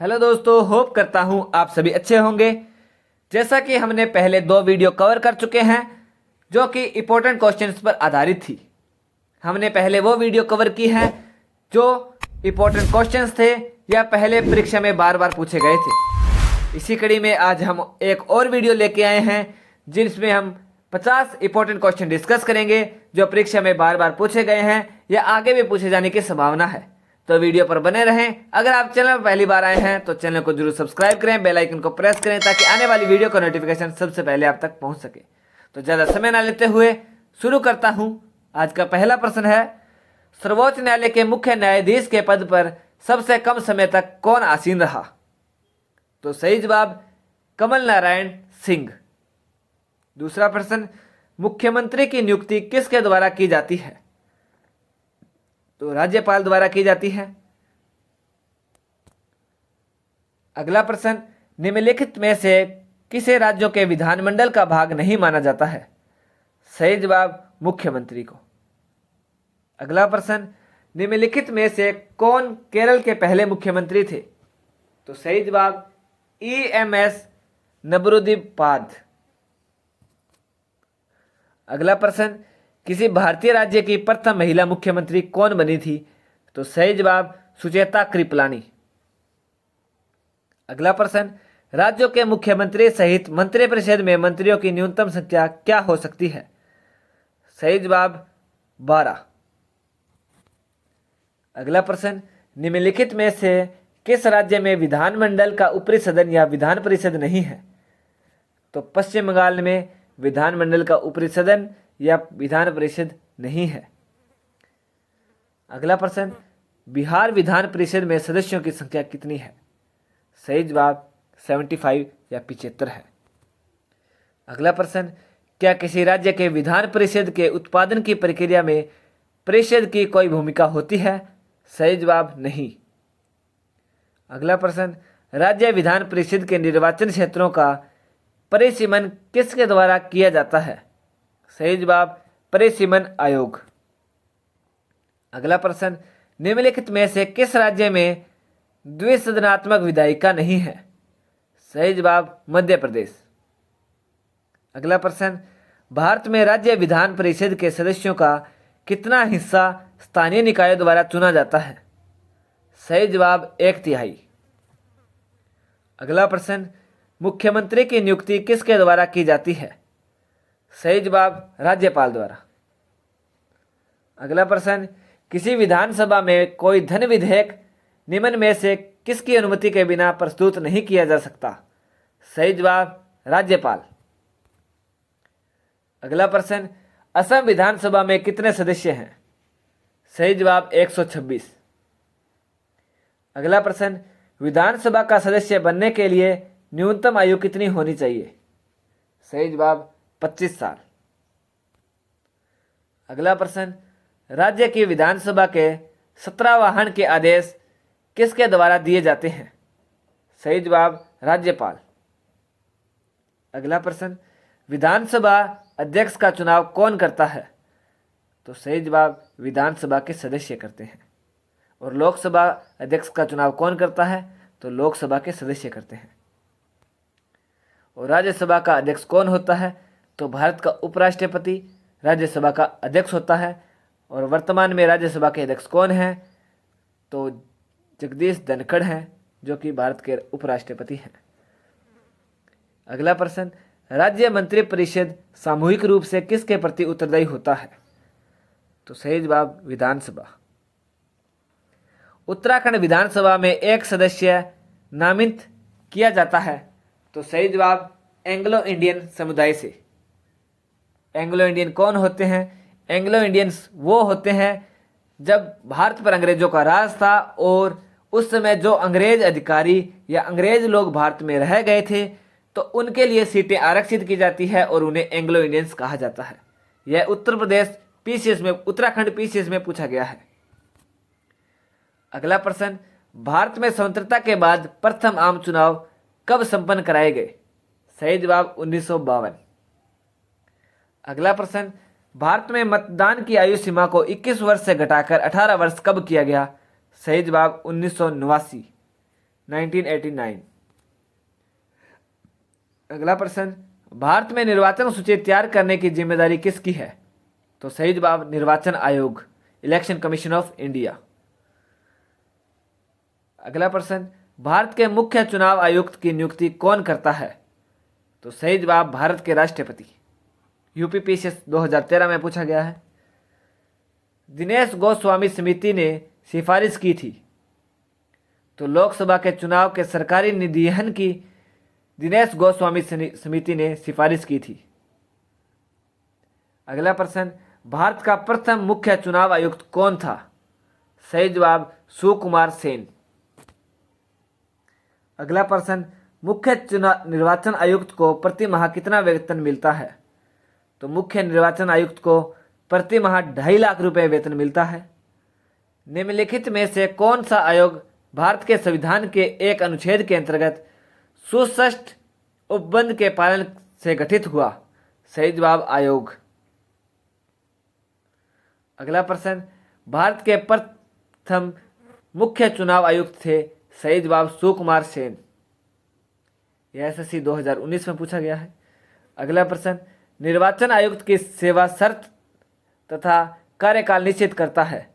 Hello दोस्तों, hope करता हूं आप सभी अच्छे होंगे। जैसा कि हमने पहले 2 वीडियो कवर कर चुके हैं जो कि इम्पोर्टेंट क्वेश्चंस पर आधारित थी। हमने पहले वो वीडियो कवर की है जो इम्पोर्टेंट क्वेश्चंस थे या पहले परीक्षा में बार बार पूछे गए थे। इसी कड़ी में आज हम एक और वीडियो लेके आए हैं जिसमें हम 50 इम्पोर्टेंट क्वेश्चन डिस्कस करेंगे जो परीक्षा में बार बार पूछे गए हैं या आगे भी पूछे जाने की संभावना है। तो वीडियो पर बने रहें। अगर आप चैनल पर पहली बार आए हैं तो चैनल को जरूर सब्सक्राइब करें, बेल आइकन को प्रेस करें ताकि आने वाली वीडियो का नोटिफिकेशन सबसे पहले आप तक पहुंच सके। तो ज़्यादा समय ना लेते हुए शुरू करता हूं। आज का पहला प्रश्न है, सर्वोच्च न्यायालय के मुख्य न्यायाधीश के पद पर सबसे कम समय तक कौन आसीन रहा? तो सही जवाब कमल नारायण सिंह। दूसरा प्रश्न, मुख्यमंत्री की नियुक्ति किसके द्वारा की जाती है? तो राज्यपाल द्वारा की जाती है। अगला प्रश्न, निम्नलिखित में से किसे राज्यों के विधानमंडल का भाग नहीं माना जाता है? सही जवाब मुख्यमंत्री को। अगला प्रश्न, निम्नलिखित में से कौन केरल के पहले मुख्यमंत्री थे? तो सही जवाब EMS नबरुदीपाद। अगला प्रश्न, किसी भारतीय राज्य की प्रथम महिला मुख्यमंत्री कौन बनी थी? तो सही जवाब सुचेता कृपलानी। अगला प्रश्न, राज्यों के मुख्यमंत्री सहित मंत्रिपरिषद में मंत्रियों की न्यूनतम संख्या क्या हो सकती है? सही जवाब 12। अगला प्रश्न, निम्नलिखित में से किस राज्य में विधानमंडल का ऊपरी सदन या विधान परिषद नहीं है? तो पश्चिम बंगाल में विधानमंडल का ऊपरी सदन या विधान परिषद नहीं है। अगला प्रश्न, बिहार विधान परिषद में सदस्यों की संख्या कितनी है? सही जवाब 75 या 75 है। अगला प्रश्न, क्या किसी राज्य के विधान परिषद के उत्पादन की प्रक्रिया में परिषद की कोई भूमिका होती है? सही जवाब नहीं। अगला प्रश्न, राज्य विधान परिषद के निर्वाचन क्षेत्रों का परिसीमन किसके द्वारा किया जाता है? सही जवाब परिसीमन आयोग। अगला प्रश्न, निम्नलिखित में से किस राज्य में द्विसदनात्मक विधायिका नहीं है? सही जवाब मध्य प्रदेश। अगला प्रश्न, भारत में राज्य विधान परिषद के सदस्यों का कितना हिस्सा स्थानीय निकायों द्वारा चुना जाता है? सही जवाब 1/3। अगला प्रश्न, मुख्यमंत्री की नियुक्ति किसके द्वारा की जाती है? सही जवाब राज्यपाल द्वारा। अगला प्रश्न, किसी विधानसभा में कोई धन विधेयक निम्न में से किसकी अनुमति के बिना प्रस्तुत नहीं किया जा सकता? सही जवाब राज्यपाल। अगला प्रश्न, असम विधानसभा में कितने सदस्य हैं? सही जवाब 126। अगला प्रश्न, विधानसभा का सदस्य बनने के लिए न्यूनतम आयु कितनी होनी चाहिए? सही जवाब 25 साल। अगला प्रश्न, राज्य की विधानसभा के 17वाहन के आदेश किसके द्वारा दिए जाते हैं? सही जवाब राज्यपाल। अगला प्रश्न, विधानसभा अध्यक्ष का चुनाव कौन करता है? तो सही जवाब विधानसभा के सदस्य करते हैं। और लोकसभा अध्यक्ष का चुनाव कौन करता है? तो लोकसभा के सदस्य करते हैं। और राज्यसभा का अध्यक्ष कौन होता है? तो भारत का उपराष्ट्रपति राज्यसभा का अध्यक्ष होता है। और वर्तमान में राज्यसभा के अध्यक्ष कौन हैं? तो जगदीश धनखड़ हैं जो कि भारत के उपराष्ट्रपति हैं। अगला प्रश्न, राज्य मंत्रिपरिषद सामूहिक रूप से किसके प्रति उत्तरदायी होता है? तो सही जवाब विधानसभा। उत्तराखंड विधानसभा में एक सदस्य नामित किया जाता है। तो सही जवाब एंग्लो इंडियन समुदाय से। एंग्लो इंडियन कौन होते हैं? एंग्लो इंडियंस वो होते हैं जब भारत पर अंग्रेजों का राज था और उस समय जो अंग्रेज अधिकारी या अंग्रेज लोग भारत में रह गए थे तो उनके लिए सीटें आरक्षित की जाती है और उन्हें एंग्लो इंडियंस कहा जाता है। यह उत्तर प्रदेश पीसीएस में, उत्तराखंड पीसीएस में पूछा गया है। अगला प्रश्न, भारत में स्वतंत्रता के बाद प्रथम आम चुनाव कब संपन्न कराए गए? सही जवाब 1952। अगला प्रश्न, भारत में मतदान की आयु सीमा को 21 वर्ष से घटाकर 18 वर्ष कब किया गया? सही जवाब 1989। 1989। अगला प्रश्न, भारत में निर्वाचन सूची तैयार करने की जिम्मेदारी किसकी है? तो सही जवाब निर्वाचन आयोग, इलेक्शन कमीशन ऑफ इंडिया। अगला प्रश्न, भारत के मुख्य चुनाव आयुक्त की नियुक्ति कौन करता है? तो सही जवाब भारत के राष्ट्रपति। यूपीपीसीएस 2013 में पूछा गया है। दिनेश गोस्वामी समिति ने सिफारिश की थी, तो लोकसभा के चुनाव के सरकारी निधियन की दिनेश गोस्वामी समिति ने सिफारिश की थी। अगला प्रश्न, भारत का प्रथम मुख्य चुनाव आयुक्त कौन था? सही जवाब सुकुमार सेन। अगला प्रश्न, मुख्य निर्वाचन आयुक्त को प्रति माह कितना वेतन मिलता है? तो मुख्य निर्वाचन आयुक्त को प्रति माह 2.5 लाख रुपए वेतन मिलता है। निम्नलिखित में से कौन सा आयोग भारत के संविधान के एक अनुच्छेद के अंतर्गत सुस्पष्ट उपबंध के पालन से गठित हुआ? सही जवाब आयोग। अगला प्रश्न, भारत के प्रथम मुख्य चुनाव आयुक्त थे? सही जवाब सुकुमार सेन। यह एसएससी 2019 में पूछा गया है। अगला प्रश्न, निर्वाचन आयुक्त की सेवा शर्त तथा कार्यकाल निश्चित करता है?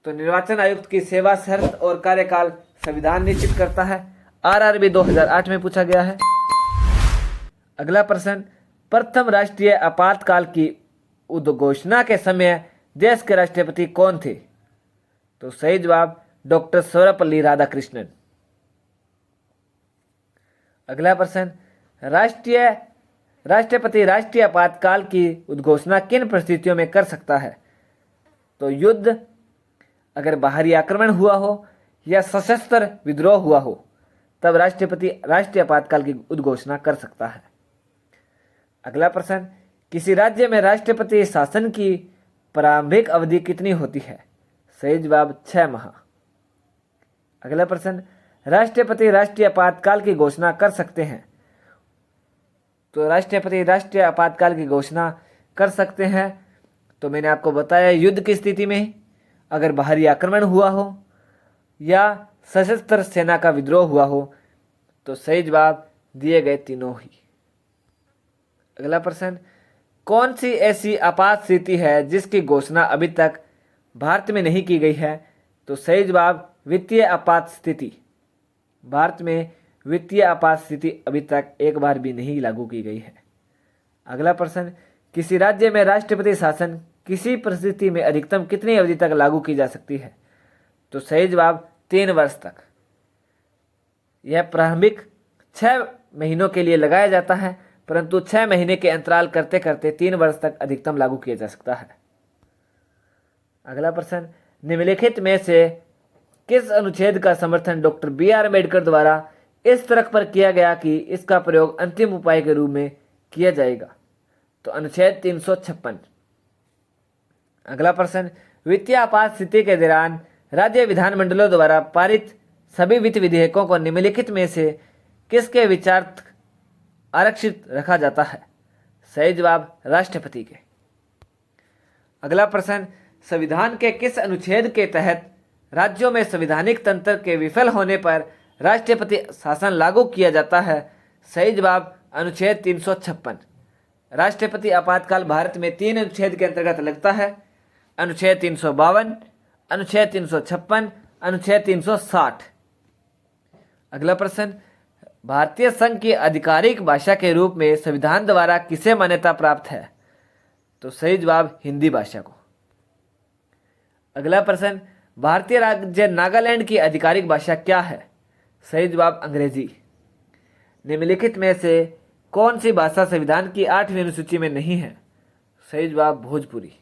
तो निर्वाचन आयुक्त की सेवा शर्त और कार्यकाल संविधान निश्चित करता है। आरआरबी 2008 में पूछा गया है। अगला प्रश्न, प्रथम राष्ट्रीय आपातकाल की उद्घोषणा के समय देश के राष्ट्रपति कौन थे? तो सही जवाब डॉक्टर सर्वपल्ली राधाकृष्णन। अगला प्रश्न, राष्ट्रपति राष्ट्रीय आपातकाल की उद्घोषणा किन परिस्थितियों में कर सकता है? तो युद्ध, अगर बाहरी आक्रमण हुआ हो या सशस्त्र विद्रोह हुआ हो, तब राष्ट्रपति राष्ट्रीय आपातकाल की उद्घोषणा कर सकता है। अगला प्रश्न, किसी राज्य में राष्ट्रपति शासन की प्रारंभिक अवधि कितनी होती है? सही जवाब 6 माह। अगला प्रश्न, राष्ट्रपति राष्ट्रीय आपातकाल की घोषणा कर सकते हैं? तो राष्ट्रपति राष्ट्रीय आपातकाल की घोषणा कर सकते हैं, तो मैंने आपको बताया युद्ध की स्थिति में, अगर बाहरी आक्रमण हुआ हो या सशस्त्र सेना का विद्रोह हुआ हो, तो सही जवाब दिए गए तीनों ही। अगला प्रश्न, कौन सी ऐसी आपात स्थिति है जिसकी घोषणा अभी तक भारत में नहीं की गई है? तो सही जवाब वित्तीय आपात स्थिति। भारत में वित्तीय आपात स्थिति अभी तक एक बार भी नहीं लागू की गई है। अगला प्रश्न, किसी राज्य में राष्ट्रपति शासन किसी परिस्थिति में अधिकतम कितनी अवधि तक लागू की जा सकती है? तो सही जवाब 3 वर्ष तक। यह प्रारंभिक 6 महीनों के लिए लगाया जाता है, परंतु 6 महीने के अंतराल करते करते 3 वर्ष तक अधिकतम लागू किया जा सकता है। अगला प्रश्न, निम्नलिखित में से किस अनुच्छेद का समर्थन डॉक्टर बी.आर. अम्बेडकर द्वारा इस तरह पर किया गया कि इसका प्रयोग अंतिम उपाय के रूप में किया जाएगा? तो अनुच्छेद 356। अगला प्रश्न, वित्तीय आपात स्थिति के दौरान राज्य विधानमंडलों द्वारा पारित सभी वित्त विधेयकों को निम्नलिखित में से किसके विचारार्थ आरक्षित रखा जाता है? सही जवाब राष्ट्रपति के। अगला प्रश्न, संविधान के किस अनुच्छेद के तहत राज्यों में संवैधानिक तंत्र के विफल होने पर राष्ट्रपति शासन लागू किया जाता है? सही जवाब अनुच्छेद 356। राष्ट्रपति आपातकाल भारत में 3 अनुच्छेद के अंतर्गत लगता है। अनुच्छेद 352, अनुच्छेद 356, अनुच्छेद 360। अगला प्रश्न, भारतीय संघ की आधिकारिक भाषा के रूप में संविधान द्वारा किसे मान्यता प्राप्त है? तो सही जवाब हिंदी भाषा को। अगला प्रश्न, भारतीय राज्य नागालैंड की आधिकारिक भाषा क्या है? सही जवाब अंग्रेजी। निम्नलिखित में से कौन सी भाषा संविधान की 8वीं अनुसूची में नहीं है? सही जवाब भोजपुरी।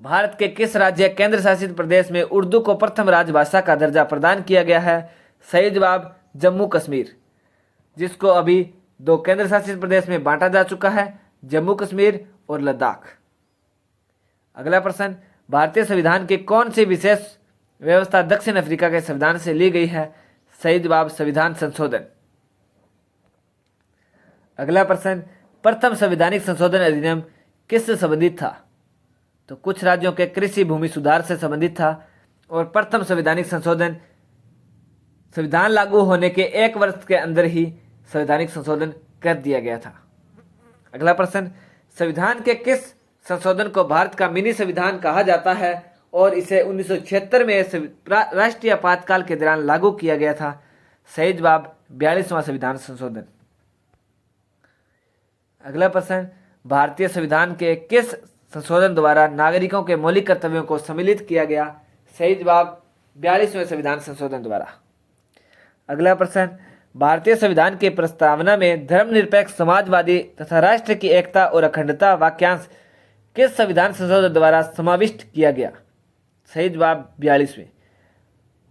भारत के किस राज्य केंद्र शासित प्रदेश में उर्दू को प्रथम राजभाषा का दर्जा प्रदान किया गया है? सही जवाब जम्मू कश्मीर, जिसको अभी 2 केंद्र शासित प्रदेश में बांटा जा चुका है, जम्मू कश्मीर और लद्दाख। अगला प्रश्न, भारतीय संविधान की कौन सी विशेष व्यवस्था दक्षिण अफ्रीका के संविधान से ली गई है? सही जवाब संविधान संशोधन। अगला प्रश्न, प्रथम संवैधानिक संशोधन अधिनियम किससे संबंधित था? तो कुछ राज्यों के कृषि भूमि सुधार से संबंधित था। और प्रथम संवैधानिक संशोधन संविधान लागू होने के 1 वर्ष के अंदर ही संवैधानिक संशोधन कर दिया गया था। अगला प्रश्न, संविधान के किस संशोधन को भारत का मिनी संविधान कहा जाता है और इसे 1976 में राष्ट्रीय आपातकाल के दौरान लागू किया गया था? सही जवाब 42वां संविधान संशोधन। अगला प्रश्न, भारतीय संविधान के किस संशोधन द्वारा नागरिकों के मौलिक कर्तव्यों को सम्मिलित किया गया? सही जवाब 42वें संविधान संशोधन द्वारा। अगला प्रश्न, भारतीय संविधान की प्रस्तावना में धर्मनिरपेक्ष, समाजवादी तथा राष्ट्र की एकता और अखंडता वाक्यांश किस संविधान संशोधन द्वारा समाविष्ट किया गया? सही जवाब 42वें।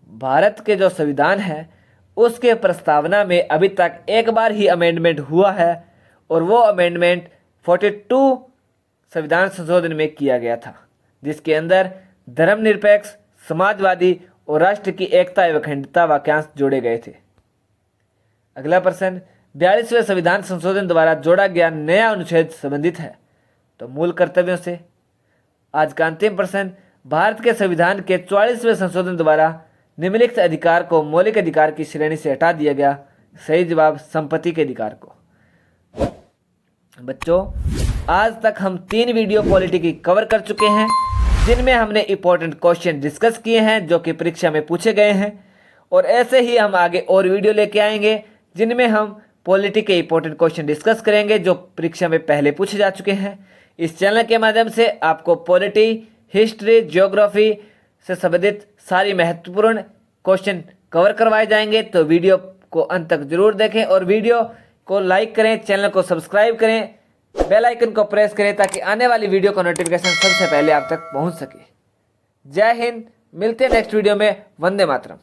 भारत के जो संविधान है उसके प्रस्तावना में अभी तक एक बार ही अमेंडमेंट हुआ है और वो अमेंडमेंट 42 संविधान संशोधन में किया गया था, जिसके अंदर धर्मनिरपेक्ष, समाजवादी और राष्ट्र की एकता एवं अखंडता वाक्यांश जोड़े गए थे। अगला प्रश्न, 42वें संविधान संशोधन द्वारा जोड़ा गया नया अनुच्छेद संबंधित है तो मूल कर्तव्यों से। आज का अंतिम प्रश्न, भारत के संविधान के 44वें संशोधन द्वारा निम्नलिखित अधिकार को मौलिक अधिकार की श्रेणी से हटा दिया गया? सही जवाब संपत्ति के अधिकार को। बच्चों, आज तक हम 3 वीडियो पॉलिटी की कवर कर चुके हैं, जिनमें हमने इंपॉर्टेंट क्वेश्चन डिस्कस किए हैं जो कि परीक्षा में पूछे गए हैं, और ऐसे ही हम आगे और वीडियो लेके आएंगे जिनमें हम पॉलिटी के इंपॉर्टेंट क्वेश्चन डिस्कस करेंगे जो परीक्षा में पहले पूछे जा चुके हैं। इस चैनल के माध्यम से आपको पॉलिटी, हिस्ट्री, ज्योग्राफी से संबंधित सारी महत्वपूर्ण क्वेश्चन कवर करवाए जाएंगे, तो वीडियो को अंत तक जरूर देखें और वीडियो को लाइक करें, चैनल को सब्सक्राइब करें, बेल आइकन को प्रेस करें ताकि आने वाली वीडियो का नोटिफिकेशन सबसे पहले आप तक पहुंच सके। जय हिंद, मिलते हैं नेक्स्ट वीडियो में। वंदे मातरम।